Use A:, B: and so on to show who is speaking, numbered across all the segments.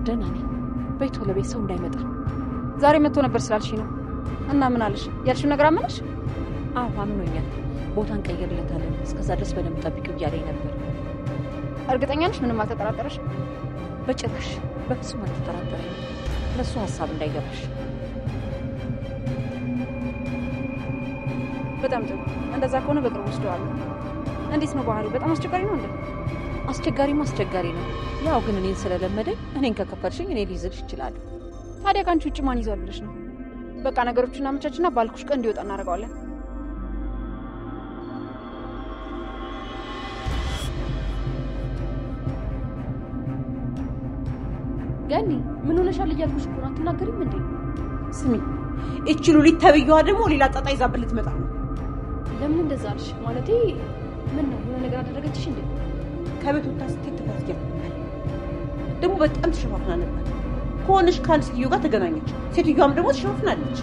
A: ደህና ነኝ። ቤት ቶሎ ቤት ሰው እንዳይመጣ።
B: ዛሬ መጥቶ ነበር ስላልሽኝ ነው። እና ምን አለሽ? ያልሽው ነገር አመነሽ?
A: አዎ አምኖኛል። ቦታን ቀይርለታለን። እስከዛ ድረስ በደንብ ጠብቂው እያለኝ ነበር።
B: እርግጠኛ ነሽ? ምንም አልተጠራጠረሽ?
A: በጭራሽ በፍጹም አልተጠራጠረኝም። ለሱ ሀሳብ እንዳይገባሽ።
B: በጣም ጥሩ። እንደዛ ከሆነ በቅርቡ ወስደዋለሁ። እንዴት ነው ባህሪው? በጣም አስቸጋሪ ነው እንዴ?
A: አስቸጋሪ ነው። ያው ግን እኔን ስለለመደኝ እኔን ከከፈልሽኝ እኔ ሊይዝልሽ ይችላል።
B: ታዲያ ካንቺ ውጭ ማን ይዟል ብለሽ ነው? በቃ ነገሮችን አመቻችና ባልኩሽ ቀን እንዲወጣ እናደርገዋለን።
A: ገኒ ምን ሆነሻል እያልኩሽ እኮ ነው። አትናገሪም እንዴ?
C: ስሚ እቺ ሉሊት ተብዬዋ ደግሞ ሌላ ጣጣ ይዛብን ልትመጣ ነው።
A: ለምን እንደዛ አልሽ? ማለቴ ምን ነው የሆነ ነገር አደረገችሽ እንዴ?
C: ከቤት ወጣ ስትሄድ ተፈትያ ደግሞ በጣም ተሸፋፍና ነበር። ከሆነሽ ከአንድ ሴትዮ ጋር ተገናኘች። ሴትዮዋም ደግሞ ተሸፋፍናለች።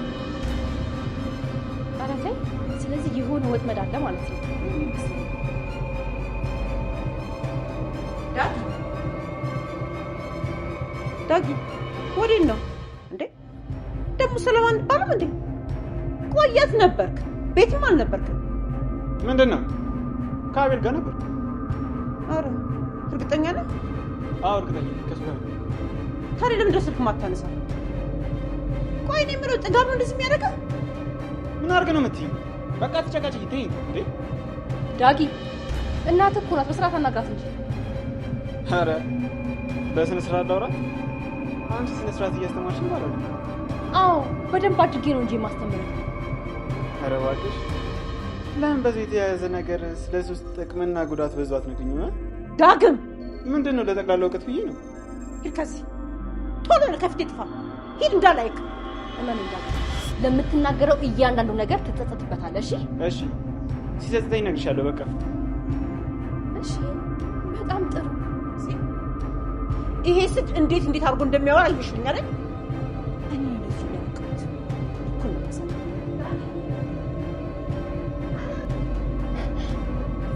A: ኧረ ተይ። ስለዚህ የሆነ ወጥመድ አለ ማለት ነው።
C: ዳጊ ወዴት ነው እንዴ? ደግሞ ሰለማን ባለም እንዴ? ቆየት ነበርክ? ቤትም አልነበርክም?
D: ምንድነው? ከአቤል ጋር ነበር።
C: አረ እርግጠኛ ነህ?
D: አዎ እርግጠኛ ነኝ። ከሱ ጋር
C: ታዲያ ለምን ደስ ስልክ ማታነሳ? ቆይ እኔ የምለው ጥጋብ ነው እንደዚህ የሚያደርገው?
D: ምን አድርገህ ነው የምትይኝ? በቃ ተጨቃጨቂ ተይ እንዴ።
B: ዳጊ እናትህ እኮ ናት። በስርዓት አናግራት እንጂ።
D: አረ በስነ ስርዓት ላውራት። አንቺ ስነ ስርዓት እያስተማርሽ ነው ማለት ነው?
B: አዎ በደንብ አድርጌ ነው እንጂ የማስተምረው።
D: አረ እባክሽ ለምን በዚህ የተያያዘ ነገር ስለዚህ ውስጥ ጥቅምና ጉዳት በዛው አትነግሪኝም?
C: ዳግም
D: ምንድነው? ለጠቅላላ እውቀት ብዬ ነው።
C: ሂድ ከዚህ ቶሎ ነው ከፊቴ ጥፋ። ሂድ እንዳላይክ።
A: እመን እንዳለ ለምትናገረው እያንዳንዱ ነገር ትጸጸትበታለሽ።
D: እሺ ሲጸጽተኝ እነግርሻለሁ። በቃ
A: እሺ በጣም ጥሩ።
C: ይሄ ስድ እንዴት አድርጎ እንደሚያወራ አይሽልኝ አይደል?
A: እኔ እንደዚህ ለምቀት እኮ ነው መሰለኝ።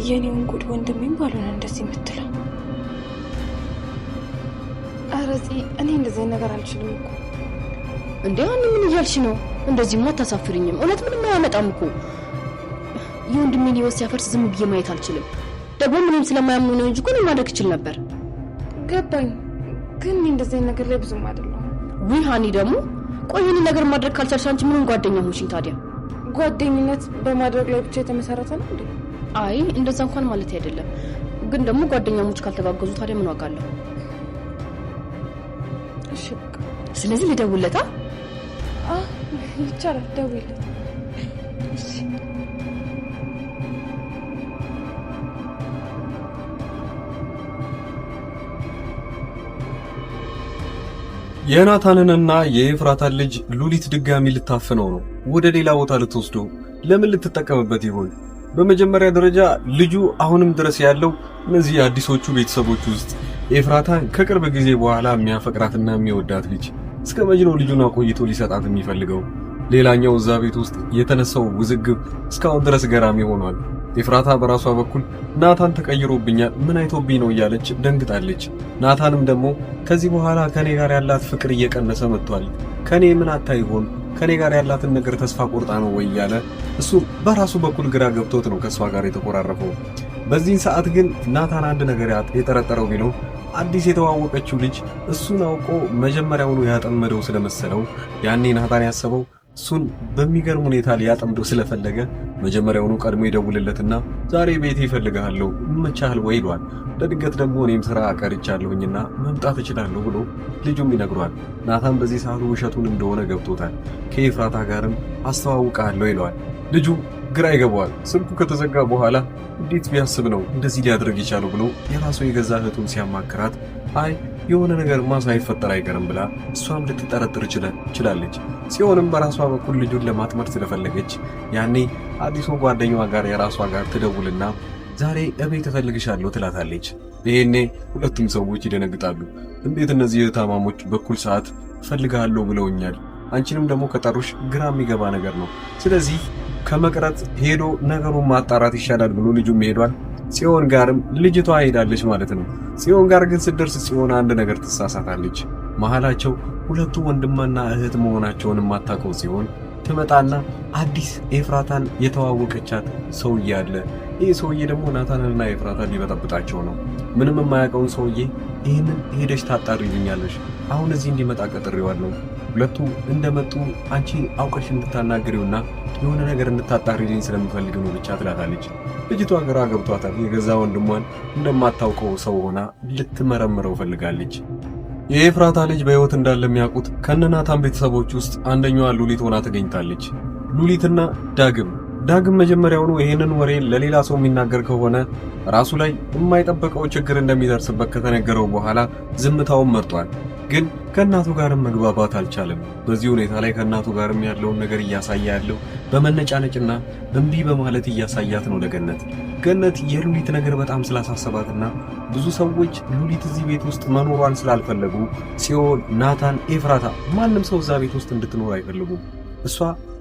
A: የኔውን ጉድ ወንድሜም ባልሆነ እንደዚህ የምትለው።
B: ኧረ እኔ እንደዚህ ነገር አልችልም እኮ።
A: እንዴ አንቺ ምን እያልሽ ነው? እንደዚህማ አታሳፍሪኝም። እውነት ምንም አያመጣም እኮ። የወንድሜን ሕይወት ሲያፈርስ ዝም ብዬ ማየት አልችልም። ደግሞ ምንም ስለማያምኑ ነው እንጂ እኮ እኔ ማድረግ እችል ነበር።
B: ገባኝ፣ ግን እንደዚህ ነገር ላይ ብዙም አይደለም።
A: ውይ ሀኒ ደግሞ ቆይ ይህን ነገር ማድረግ ካልቻልሽ አንቺ ምንም ጓደኛ ሆንሽኝ ታዲያ?
B: ጓደኝነት በማድረግ ላይ ብቻ የተመሰረተ ነው እንዴ?
A: አይ እንደዛ እንኳን ማለት አይደለም። ግን ደግሞ ጓደኛሞች ካልተጋገዙ ታዲያ ምን ዋጋ አለው?
B: እሺ በቃ
A: ስለዚህ ልደውልለታ?
B: ይቻላል፣ ደውይለት።
A: እሺ
E: የናታንንና የኤፍራታን ልጅ ሉሊት ድጋሚ ልታፍነው ነው። ወደ ሌላ ቦታ ልትወስደው ለምን ልትጠቀምበት ይሆን? በመጀመሪያ ደረጃ ልጁ አሁንም ድረስ ያለው እነዚህ አዲሶቹ ቤተሰቦች ውስጥ ኤፍራታን ከቅርብ ጊዜ በኋላ የሚያፈቅራትና የሚወዳት ልጅ እስከ መቼ ነው ልጁን አቆይቶ ሊሰጣት የሚፈልገው? ሌላኛው እዛ ቤት ውስጥ የተነሳው ውዝግብ እስካሁን ድረስ ገራሚ ሆኗል። ኤፍራታ በራሷ በኩል ናታን ተቀይሮብኛል፣ ምን አይቶብኝ ነው እያለች ደንግጣለች። ናታንም ደግሞ ከዚህ በኋላ ከኔ ጋር ያላት ፍቅር እየቀነሰ መጥቷል፣ ከኔ ምን አታ ይሆን፣ ከኔ ጋር ያላትን ነገር ተስፋ ቆርጣ ነው ወይ እያለ እሱ በራሱ በኩል ግራ ገብቶት ነው ከሷ ጋር የተቆራረፈው። በዚህ ሰዓት ግን ናታን አንድ ነገር የጠረጠረው ቢለው አዲስ የተዋወቀችው ልጅ እሱን አውቆ መጀመሪያውኑ ያጠመደው ስለመሰለው ያኔ ናታን ያሰበው እሱን በሚገርም ሁኔታ ሊያጠምደው ስለፈለገ መጀመሪያውኑ ቀድሞ ይደውልለትና ዛሬ ቤቴ እፈልግሃለሁ መቻል ወይ ይሏል። ለድንገት ደግሞ እኔም ስራ ቀርቻለሁኝና መምጣት እችላለሁ ብሎ ልጁም ይነግሯል። ናታን በዚህ ሰዓቱ ውሸቱን እንደሆነ ገብቶታል። ከኤፍራታ ጋርም አስተዋውቃለሁ ይለዋል። ልጁ ግራ ይገባዋል። ስልኩ ከተዘጋ በኋላ እንዴት ቢያስብ ነው እንደዚህ ሊያደርግ ይቻለው ብሎ የራሱ የገዛ እህቱን ሲያማክራት አይ የሆነ ነገርማ ሳይፈጠር አይቀርም ብላ እሷም ልትጠረጥር ችላለች። ሲሆንም በራሷ በኩል ልጁን ለማጥመድ ስለፈለገች ያኔ አዲሱ ጓደኛዋ ጋር የራሷ ጋር ትደውልና ዛሬ እቤት እፈልግሻለሁ ትላታለች። ይሄኔ ሁለቱም ሰዎች ይደነግጣሉ። እንዴት እነዚህ እህታማሞች በኩል ሰዓት እፈልግሃለሁ ብለውኛል፣ አንቺንም ደግሞ ከጠሩሽ ግራ የሚገባ ነገር ነው። ስለዚህ ከመቅረት ሄዶ ነገሩን ማጣራት ይሻላል ብሎ ልጁም ሄዷል። ጽዮን ጋርም ልጅቷ ሄዳለች ማለት ነው። ጽዮን ጋር ግን ስትደርስ ጽዮን አንድ ነገር ትሳሳታለች። መሃላቸው ሁለቱ ወንድምና እህት መሆናቸውን የማታውቀው ሲሆን ትመጣና አዲስ ኤፍራታን የተዋወቀቻት ሰውዬ አለ። ይህ ሰውዬ ደግሞ ናታንና ኤፍራታን ሊበጠብጣቸው ነው። ምንም የማያውቀውን ሰውዬ ይህንን ሄደሽ ታጣሪልኛለሽ፣ አሁን እዚህ እንዲመጣ ቀጥሬዋለሁ። ሁለቱ እንደመጡ አንቺ አውቀሽ እንድታናግሪውና የሆነ ነገር እንድታጣሪልኝ ስለምፈልግ ነው ብቻ ትላታለች። ልጅቷ ግራ ገብቷታል። የገዛ ወንድሟን እንደማታውቀው ሰው ሆና ልትመረምረው ፈልጋለች። የኤፍራታ ልጅ በሕይወት እንዳለ የሚያውቁት ከነናታን ቤተሰቦች ውስጥ አንደኛዋ ሉሊት ሆና ተገኝታለች። ሉሊትና ዳግም መጀመሪያውኑ ይሄንን ወሬ ለሌላ ሰው የሚናገር ከሆነ ራሱ ላይ የማይጠበቀው ችግር እንደሚደርስበት ከተነገረው በኋላ ዝምታውን መርጧል። ግን ከእናቱ ጋርም መግባባት አልቻለም። በዚህ ሁኔታ ላይ ከእናቱ ጋርም ያለውን ነገር እያሳየ ያለው በመነጫነጭና እምቢ በማለት እያሳያት ነው ለገነት። ገነት የሉሊት ነገር በጣም ስላሳሰባትና ብዙ ሰዎች ሉሊት እዚህ ቤት ውስጥ መኖሯን ስላልፈለጉ ሲሆን ናታን፣ ኤፍራታ ማንም ሰው እዛ ቤት ውስጥ እንድትኖር አይፈልጉም። እሷ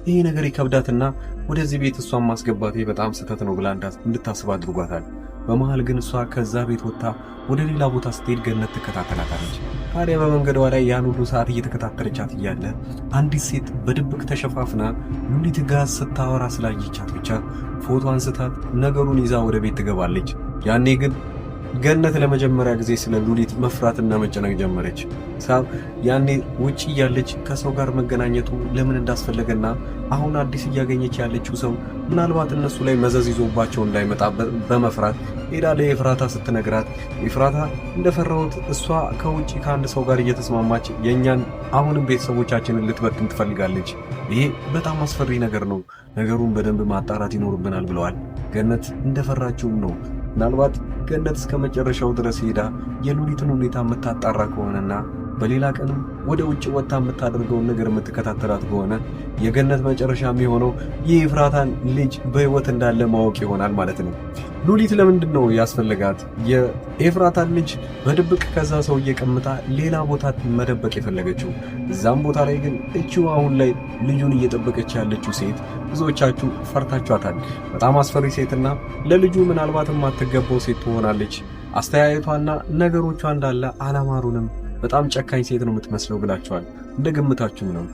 E: ይሄ ነገር ይከብዳትና ወደዚህ ቤት እሷን ማስገባቴ በጣም ስህተት ነው ብላ እንድታስብ አድርጓታል። በመሃል ግን እሷ ከዛ ቤት ወጥታ ወደ ሌላ ቦታ ስትሄድ ገነት ትከታተላታለች። ታዲያ በመንገዷ ላይ ያን ሁሉ ሰዓት እየተከታተለቻት እያለ አንዲት ሴት በድብቅ ተሸፋፍና ሉሊት ጋር ስታወራ ስላየቻት ብቻ ፎቶ አንስታት ነገሩን ይዛ ወደ ቤት ትገባለች። ያኔ ግን ገነት ለመጀመሪያ ጊዜ ስለ ሉሊት መፍራትና መጨነቅ ጀመረች። ያኔ ውጪ ያለች ከሰው ጋር መገናኘቱ ለምን እንዳስፈለገና አሁን አዲስ እያገኘች ያለችው ሰው ምናልባት እነሱ ላይ መዘዝ ይዞባቸው እንዳይመጣ በመፍራት ሄዳ ለኤፍራታ ስትነግራት ኤፍራታ እንደፈራሁት እሷ ከውጪ ከአንድ ሰው ጋር እየተስማማች የእኛን አሁንም ቤተሰቦቻችንን ልትበትን ትፈልጋለች። ይሄ በጣም አስፈሪ ነገር ነው፣ ነገሩን በደንብ ማጣራት ይኖርብናል ብለዋል። ገነት እንደፈራችውም ነው። ምናልባት ገነት እስከ መጨረሻው ድረስ ሄዳ የሉሊትን ሁኔታ የምታጣራ ከሆነና በሌላ ቀንም ወደ ውጭ ወጥታ የምታደርገውን ነገር የምትከታተላት ከሆነ የገነት መጨረሻ የሚሆነው የኤፍራታን ልጅ በሕይወት እንዳለ ማወቅ ይሆናል ማለት ነው። ሉሊት ለምንድን ነው ያስፈልጋት የኤፍራታን ልጅ በድብቅ ከዛ ሰው እየቀምጣ ሌላ ቦታ መደበቅ የፈለገችው? እዛም ቦታ ላይ ግን እቺው አሁን ላይ ልጁን እየጠበቀች ያለችው ሴት ብዙዎቻችሁ ፈርታችኋታል። በጣም አስፈሪ ሴትና ለልጁ ምናልባት የማትገባው ሴት ትሆናለች። አስተያየቷና ነገሮቿ እንዳለ አላማሩንም። በጣም ጨካኝ ሴት ነው የምትመስለው ብላችኋል። እንደገምታችሁ ነው።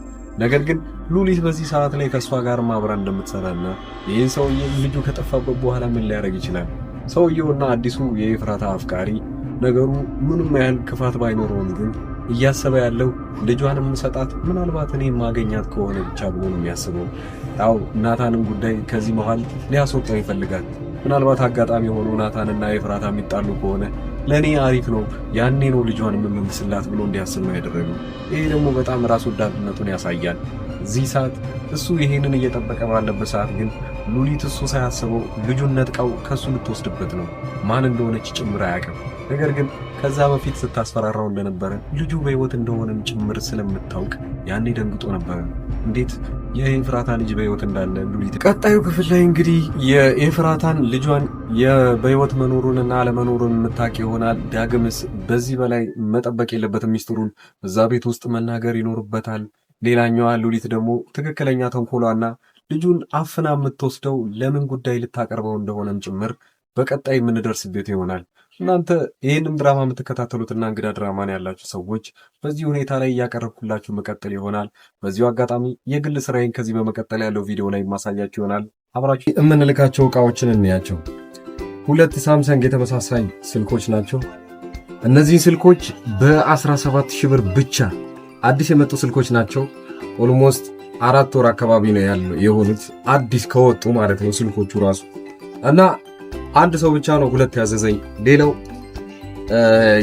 E: ነገር ግን ሉሊት በዚህ ሰዓት ላይ ከሷ ጋር ማብራ እንደምትሰራና ይህን ሰውዬ ልጁ ከጠፋበት በኋላ ምን ሊያደርግ ይችላል? ሰውየውና አዲሱ የኤፍራታ አፍቃሪ ነገሩ ምንም ያህል ክፋት ባይኖረውም ግን እያሰበ ያለው ልጇን የምሰጣት ምናልባት እኔ ማገኛት ከሆነ ብቻ ብሎ ነው የሚያስበው። ያው ናታንን ጉዳይ ከዚህ መሃል ሊያስወጣው ይፈልጋል። ምናልባት አጋጣሚ ሆኖ ናታንና ኤፍራታ የሚጣሉ ከሆነ ለኔ አሪፍ ነው፣ ያኔ ነው ልጇን የምመልስላት ብሎ እንዲያስብ ነው ያደረገው። ይሄ ደግሞ በጣም ራስ ወዳድነቱን ያሳያል። እዚህ ሰዓት እሱ ይሄንን እየጠበቀ ባለበት ሰዓት ግን ሉሊት እሱ ሳያስበው ልጁን ነጥቀው ከሱ ልትወስድበት ነው። ማን እንደሆነች ጭምር አያውቅም። ነገር ግን ከዛ በፊት ስታስፈራራው እንደነበረ ልጁ በሕይወት እንደሆነም ጭምር ስለምታውቅ ያኔ ደንግጦ ነበረ። እንዴት የኤፍራታ ልጅ በሕይወት እንዳለ ሉሊት። ቀጣዩ ክፍል ላይ እንግዲህ የኤፍራታን ልጇን በሕይወት መኖሩንና አለመኖሩን የምታውቅ ይሆናል። ዳግምስ በዚህ በላይ መጠበቅ የለበትም፣ ሚስጥሩን እዛ ቤት ውስጥ መናገር ይኖርበታል። ሌላኛዋ ሉሊት ደግሞ ትክክለኛ ተንኮሏና ልጁን አፍና የምትወስደው ለምን ጉዳይ ልታቀርበው እንደሆነም ጭምር በቀጣይ የምንደርስበት ይሆናል። እናንተ ይህንን ድራማ የምትከታተሉትና እንግዳ ድራማን ያላችሁ ሰዎች በዚህ ሁኔታ ላይ እያቀረብኩላችሁ መቀጠል ይሆናል። በዚሁ አጋጣሚ የግል ስራዬን ከዚህ በመቀጠል ያለው ቪዲዮ ላይ ማሳያችሁ ይሆናል። አብራችሁ የምንልካቸው እቃዎችን እንያቸው። 2 ሳምሰንግ የተመሳሳይ ስልኮች ናቸው። እነዚህ ስልኮች በ17,000 ብር ብቻ አዲስ የመጡ ስልኮች ናቸው። ኦልሞስት 4 ወር አካባቢ ነው የሆኑት አዲስ ከወጡ ማለት ነው ስልኮቹ ራሱ እና አንድ ሰው ብቻ ነው 2 ያዘዘኝ። ሌላው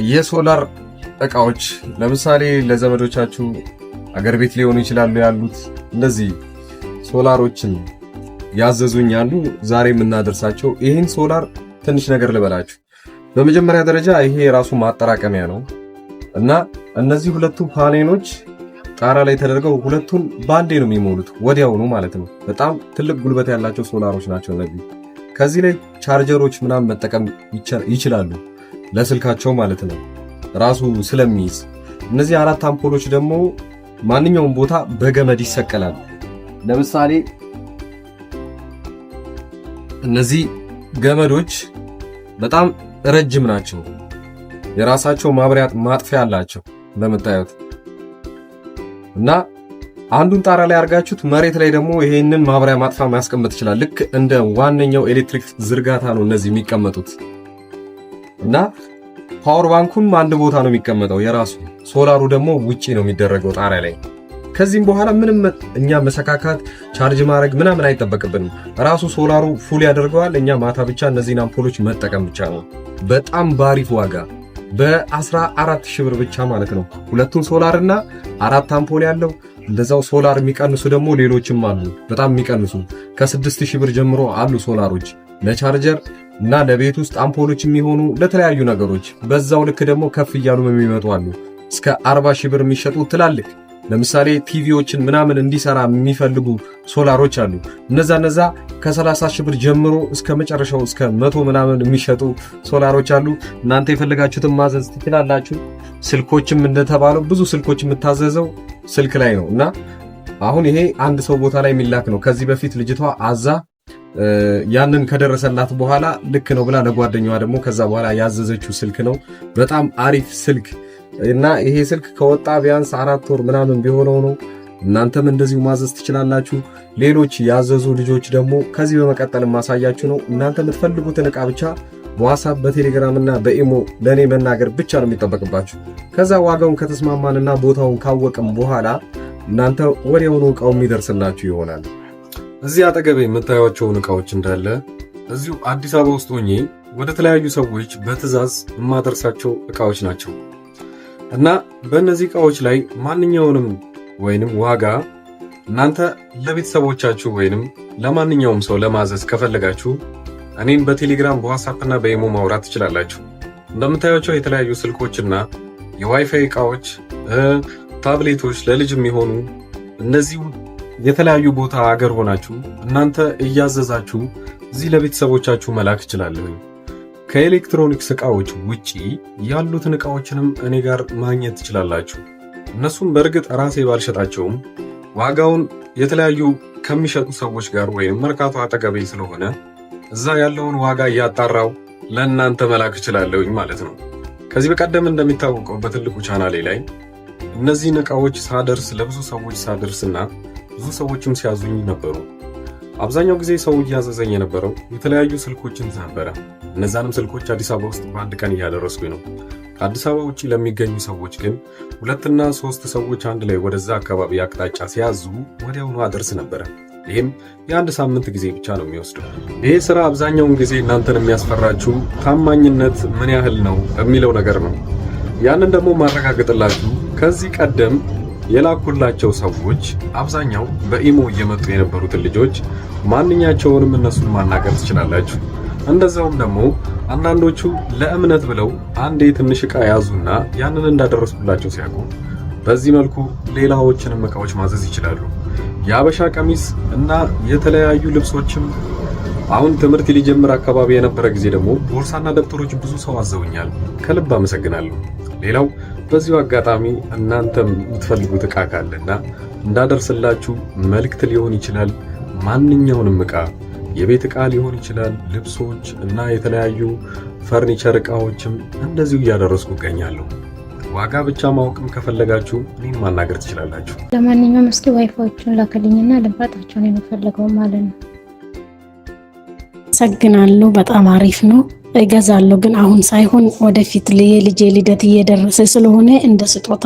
E: የሶላር እቃዎች ለምሳሌ ለዘመዶቻችሁ አገር ቤት ሊሆኑ ይችላሉ ያሉት እንደዚህ ሶላሮችን ያዘዙኝ ያሉ ዛሬ የምናደርሳቸው። ይህን ሶላር ትንሽ ነገር ልበላችሁ። በመጀመሪያ ደረጃ ይሄ የራሱ ማጠራቀሚያ ነው እና እነዚህ 2 ፓኔሎች ጣራ ላይ ተደርገው ሁለቱን ባንዴ ነው የሚሞሉት ወዲያውኑ ማለት ነው። በጣም ትልቅ ጉልበት ያላቸው ሶላሮች ናቸው እነዚህ። ከዚህ ላይ ቻርጀሮች ምናምን መጠቀም ይችላሉ ለስልካቸው ማለት ነው ራሱ ስለሚይዝ። እነዚህ 4 አምፖሎች ደግሞ ማንኛውም ቦታ በገመድ ይሰቀላል። ለምሳሌ እነዚህ ገመዶች በጣም ረጅም ናቸው። የራሳቸው ማብሪያ ማጥፊያ አላቸው እንደምታዩት። እና አንዱን ጣራ ላይ አርጋችሁት መሬት ላይ ደግሞ ይሄንን ማብሪያ ማጥፋ ማስቀመጥ ይችላል። ልክ እንደ ዋነኛው ኤሌክትሪክ ዝርጋታ ነው እነዚህ የሚቀመጡት። እና ፓወር ባንኩም አንድ ቦታ ነው የሚቀመጠው የራሱ፣ ሶላሩ ደግሞ ውጪ ነው የሚደረገው ጣሪያ ላይ። ከዚህም በኋላ ምንም እኛ መሰካካት ቻርጅ ማድረግ ምናምን አይጠበቅብንም። ራሱ ሶላሩ ፉል ያደርገዋል። እኛ ማታ ብቻ እነዚህን አምፖሎች መጠቀም ብቻ ነው። በጣም ባሪፍ ዋጋ በ14,000 ብር ብቻ ማለት ነው። ሁለቱን ሶላር እና 4 አምፖል ያለው እንደዛው ሶላር የሚቀንሱ ደግሞ ሌሎችም አሉ። በጣም የሚቀንሱ ከ6,000 ብር ጀምሮ አሉ ሶላሮች ለቻርጀር እና ለቤት ውስጥ አምፖሎች የሚሆኑ ለተለያዩ ነገሮች። በዛው ልክ ደግሞ ከፍ እያሉ የሚመጡ አሉ። እስከ 40,000 ብር የሚሸጡ ትላልቅ ለምሳሌ ቲቪዎችን ምናምን እንዲሰራ የሚፈልጉ ሶላሮች አሉ። እነዛ ከ30,000 ብር ጀምሮ እስከ መጨረሻው እስከ 100 ምናምን የሚሸጡ ሶላሮች አሉ። እናንተ የፈለጋችሁትን ማዘዝ ትችላላችሁ። ስልኮችም እንደተባለው ብዙ ስልኮች የምታዘዘው ስልክ ላይ ነው እና አሁን ይሄ አንድ ሰው ቦታ ላይ የሚላክ ነው። ከዚህ በፊት ልጅቷ አዛ ያንን ከደረሰላት በኋላ ልክ ነው ብላ ለጓደኛዋ ደግሞ ከዛ በኋላ ያዘዘችው ስልክ ነው። በጣም አሪፍ ስልክ እና ይሄ ስልክ ከወጣ ቢያንስ 4 ወር ምናምን ቢሆነው ነው። እናንተም እንደዚሁ ማዘዝ ትችላላችሁ። ሌሎች ያዘዙ ልጆች ደግሞ ከዚህ በመቀጠል ማሳያችሁ ነው። እናንተ የምትፈልጉትን ዕቃ ብቻ በዋትስአፕ በቴሌግራም እና በኢሞ ለኔ መናገር ብቻ ነው የሚጠበቅባችሁ። ከዛ ዋጋውን ከተስማማንና ቦታውን ካወቅም በኋላ እናንተ ወዲያውኑ ዕቃው የሚደርስላችሁ ይሆናል። እዚህ አጠገቤ የምታዩቸውን ዕቃዎች እንዳለ እዚሁ አዲስ አበባ ውስጥ ሆኜ ወደ ተለያዩ ሰዎች በትዕዛዝ የማደርሳቸው ዕቃዎች ናቸው እና በእነዚህ ዕቃዎች ላይ ማንኛውንም ወይንም ዋጋ እናንተ ለቤተሰቦቻችሁ ወይንም ለማንኛውም ሰው ለማዘዝ ከፈለጋችሁ እኔን በቴሌግራም በዋትስአፕ እና በኢሞ ማውራት ትችላላችሁ። እንደምታዩቸው የተለያዩ ስልኮችና የዋይፋይ ዕቃዎች፣ ታብሌቶች ለልጅ የሚሆኑ እነዚህ የተለያዩ ቦታ ሀገር ሆናችሁ እናንተ እያዘዛችሁ እዚህ ለቤተሰቦቻችሁ መላክ ትችላላችሁ። ከኤሌክትሮኒክስ ዕቃዎች ውጪ ያሉትን ዕቃዎችንም እኔ ጋር ማግኘት ትችላላችሁ። እነሱም በእርግጥ ራሴ ባልሸጣቸውም ዋጋውን የተለያዩ ከሚሸጡ ሰዎች ጋር ወይም መርካቶ አጠገቤ ስለሆነ እዛ ያለውን ዋጋ እያጣራው ለእናንተ መላክ እችላለሁኝ ማለት ነው። ከዚህ በቀደም እንደሚታወቀው በትልቁ ቻናሌ ላይ እነዚህን ዕቃዎች ሳደርስ ለብዙ ሰዎች ሳደርስና ብዙ ሰዎችም ሲያዙኝ ነበሩ። አብዛኛው ጊዜ ሰው እያዘዘኝ የነበረው የተለያዩ ስልኮችን ነበረ። እነዛንም ስልኮች አዲስ አበባ ውስጥ በአንድ ቀን እያደረስኩኝ ነው። ከአዲስ አበባ ውጪ ለሚገኙ ሰዎች ግን 2 እና 3 ሰዎች አንድ ላይ ወደዛ አካባቢ አቅጣጫ ሲያዙ ወዲያውኑ አደርስ ነበረ። ይህም የአንድ ሳምንት ጊዜ ብቻ ነው የሚወስደው። ይሄ ስራ አብዛኛውን ጊዜ እናንተን የሚያስፈራችሁ ታማኝነት ምን ያህል ነው የሚለው ነገር ነው። ያንን ደግሞ ማረጋገጥላችሁ ከዚህ ቀደም የላኩላቸው ሰዎች አብዛኛው በኢሞ እየመጡ የነበሩትን ልጆች ማንኛቸውንም እነሱን ማናገር ትችላላችሁ። እንደዛውም ደግሞ አንዳንዶቹ ለእምነት ብለው አንዴ ትንሽ ዕቃ ያዙና ያንን እንዳደረስኩላቸው ሲያውቁ በዚህ መልኩ ሌላዎችንም ዕቃዎች ማዘዝ ይችላሉ። የአበሻ ቀሚስ እና የተለያዩ ልብሶችም አሁን ትምህርት ሊጀምር አካባቢ የነበረ ጊዜ ደግሞ ቦርሳና ደብተሮች ብዙ ሰው አዘውኛል። ከልብ አመሰግናለሁ። ሌላው በዚሁ አጋጣሚ እናንተም የምትፈልጉት ዕቃ ካለና እንዳደርስላችሁ መልእክት ሊሆን ይችላል። ማንኛውንም ዕቃ የቤት ዕቃ ሊሆን ይችላል፣ ልብሶች እና የተለያዩ ፈርኒቸር ዕቃዎችም እንደዚሁ እያደረስኩ እገኛለሁ። ዋጋ ብቻ ማወቅም ከፈለጋችሁ እኔን ማናገር ትችላላችሁ።
F: ለማንኛውም እስኪ ዋይፋዎቹን ላከልኝና ልባጣቸውን የምፈልገው ማለት ነው። አመሰግናለሁ። በጣም አሪፍ ነው። እገዛለሁ፣ ግን አሁን ሳይሆን ወደፊት የልጄ ልደት እየደረሰ ስለሆነ እንደ ስጦታ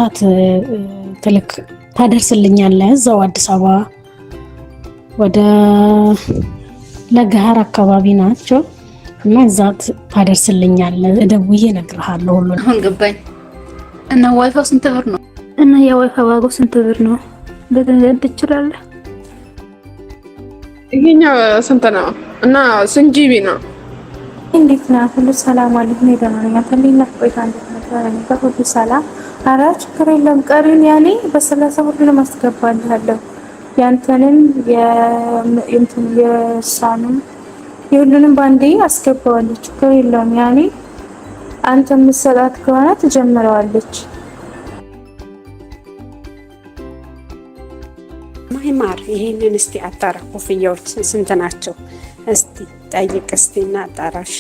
F: ታደርስልኛለህ። እዛው አዲስ አበባ ወደ ለገሃር አካባቢ ናቸው እና እዛ ታደርስልኛለህ። ደውዬ እነግርሃለሁ ሁሉን።
A: አሁን ገባኝ። እና ዋይፋው ስንት ብር ነው?
F: እና የዋይፋው ዋጋው ስንት ብር ነው? በገንዘብ ትችላለህ?
G: ይሄኛው ስንት ነው? እና ስንት ጂቢ ነው?
F: እንዴት ነው? ሁሉ ሰላም አለኝ። ነው ደህና ተለይና ቆይታ እንዴት ነው? ሁሉ ሰላም። ኧረ ችግር የለም። ቀሪውን ያኔ በ30 ብር ለማስገባልሃለሁ። ያንተንም የሳንም የሁሉንም ባንዴ አስገባዋለሁ። ችግር የለውም። ያኔ አንተ የምትሰጣት ከሆነ ትጀምረዋለች።
H: ማይማር ይሄንን እስቲ አጣራ። ኮፍያዎች ስንት ናቸው? እስቲ ጠይቅ እስቲና አጣራሽ።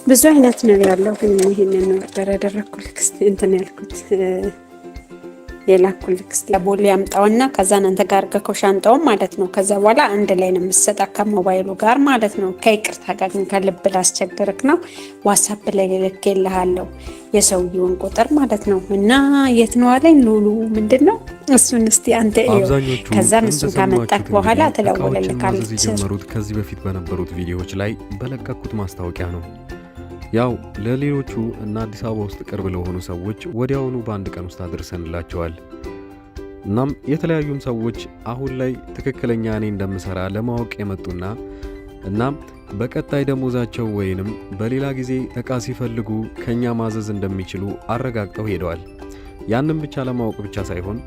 H: ብዙ አይነት ነው ያለው፣ ግን ይሄንን ነው ያደረኩልክ። እስቲ እንትን ያልኩት የላኩልክ እስቲ ቦሌ ያምጣውና ከዛ አንተ ጋር ከሻንጣው ማለት ነው። ከዛ በኋላ አንድ ላይ ነው የምትሰጣ ከሞባይሉ ጋር ማለት ነው። ከይቅርታ ጋር ግን ከልብ ላስቸግርክ ነው። ዋትስአፕ ላይ ልኬልሃለሁ የሰውየውን ቁጥር ማለት ነው። እና የት ነው አለኝ ሉሉ ምንድነው እሱን እስቲ አንተ ከዛ እሱን ካመጣክ በኋላ ተደውለልካለች።
E: የጀመሩት ከዚህ በፊት በነበሩት ቪዲዮዎች ላይ በለቀኩት ማስታወቂያ ነው። ያው ለሌሎቹ እና አዲስ አበባ ውስጥ ቅርብ ለሆኑ ሰዎች ወዲያውኑ በአንድ ቀን ውስጥ አድርሰንላቸዋል። እናም የተለያዩም ሰዎች አሁን ላይ ትክክለኛ እኔ እንደምሰራ ለማወቅ የመጡና እናም በቀጣይ ደሞዛቸው ወይንም በሌላ ጊዜ እቃ ሲፈልጉ ከኛ ማዘዝ እንደሚችሉ አረጋግጠው ሄደዋል። ያንን ብቻ ለማወቅ ብቻ ሳይሆን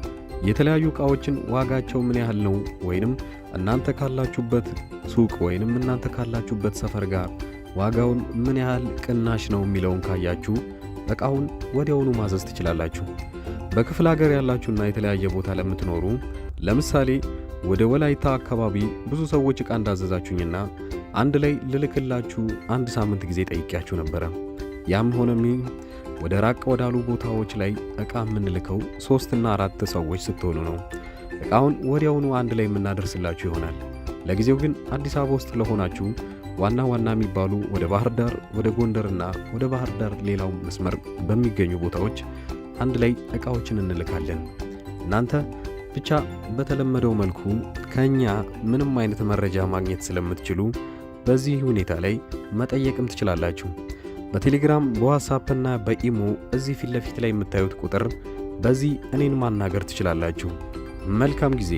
E: የተለያዩ እቃዎችን ዋጋቸው ምን ያህል ነው ወይንም እናንተ ካላችሁበት ሱቅ ወይንም እናንተ ካላችሁበት ሰፈር ጋር ዋጋውን ምን ያህል ቅናሽ ነው የሚለውን ካያችሁ እቃውን ወዲያውኑ ማዘዝ ትችላላችሁ። በክፍለ ሀገር ያላችሁና የተለያየ ቦታ ለምትኖሩ ለምሳሌ ወደ ወላይታ አካባቢ ብዙ ሰዎች እቃ እንዳዘዛችሁኝና አንድ ላይ ልልክላችሁ አንድ ሳምንት ጊዜ ጠይቂያችሁ ነበረ። ያም ሆነም ወደ ራቅ ወዳሉ ቦታዎች ላይ እቃ የምንልከው 3 እና 4 ሰዎች ስትሆኑ ነው። እቃውን ወዲያውኑ አንድ ላይ የምናደርስላችሁ ይሆናል። ለጊዜው ግን አዲስ አበባ ውስጥ ለሆናችሁ ዋና ዋና የሚባሉ ወደ ባህር ዳር፣ ወደ ጎንደርና ወደ ባህር ዳር ሌላው መስመር በሚገኙ ቦታዎች አንድ ላይ እቃዎችን እንልካለን። እናንተ ብቻ በተለመደው መልኩ ከኛ ምንም አይነት መረጃ ማግኘት ስለምትችሉ በዚህ ሁኔታ ላይ መጠየቅም ትችላላችሁ። በቴሌግራም በዋትስአፕ እና በኢሞ እዚህ ፊት ለፊት ላይ የምታዩት ቁጥር በዚህ እኔን ማናገር ትችላላችሁ። መልካም ጊዜ።